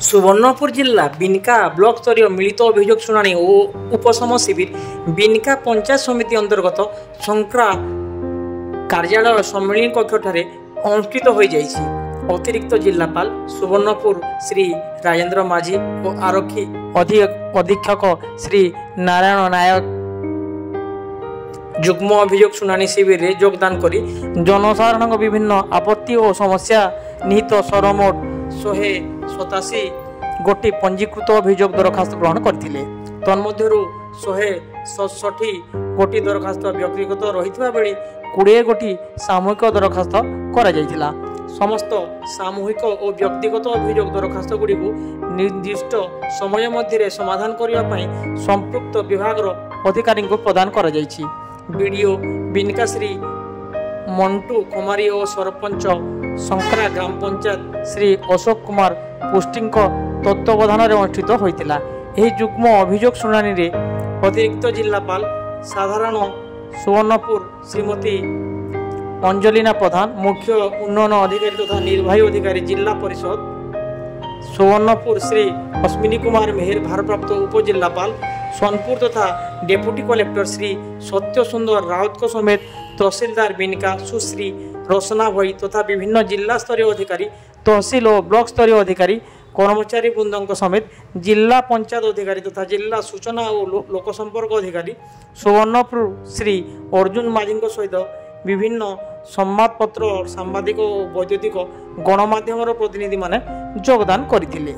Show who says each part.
Speaker 1: सुवर्णपुर जिला बिनका ब्लॉक स्तरीय मिलित अभियोग शुणाणी और उपशम शिविर बिनका पंचायत समिति अंतर्गत संक्रा कार्यालय सम्मेलन कक्षठारे अनुष्ठित हो जाइछि। अतिरिक्त जिलापाल सुवर्णपुर श्री राजेन्द्र माझी और आरक्षी अधीक्षक श्री नारायण नायक जुग्म अभियोग शुणाणी शिविर में योगदान करी जनसाधारण विभिन्न आपत्ति और समस्या निहित सरमोट 187 गोटी पंजीकृत अभियोग दरखास्त ग्रहण करथिले। तन्मध्यरु 167 गोटी दरखास्त व्यक्तिगत रहितबा बेले 20 गोटी सामूहिक दरखास्त करा जायतिला। समस्त सामूहिक और व्यक्तिगत अभियोग दरखास्त गुड़ी निर्दिष्ट समय मध्य समाधान करने संपृक्त विभाग अधिकारी को प्रदान करा जायछि। वीडियो बिनका श्री मंटू कुमारी और सरपंच संक्रा ग्राम पंचायत श्री अशोक कुमार पुष्टिंक तत्वावधान अनुष्ठित होता। यह जुग्म अभियोग शुणाणी रे अतिरिक्त जिलापाल साधारण सुवर्णपुर श्रीमती अंजलिना प्रधान, मुख्य उन्नयन अधिकारी तथा निर्वाही अधिकारी जिला परिषद सुवर्णपुर श्री अश्विनी कुमार मेहर, भारप्राप्त उपजिलापाल सोनपुर तथा डेप्यूटी कलेक्टर श्री सत्य सुंदर राउत समेत तहसीलदार बिनका सुश्री रोशना भई तथा विभिन्न जिला स्तरीय अधिकारी, तहसील और ब्लॉक स्तरीय अधिकारी, कर्मचारी वृंद समेत जिला पंचायत अधिकारी तथा जिला सूचना और लोकसंपर्क अधिकारी सुवर्णपुर श्री अर्जुन माझी सहित विभिन्न संवादपत्र, सांबादिक और वैद्युतिक गणमाध्यम प्रतिनिधि माने योगदान करथिले।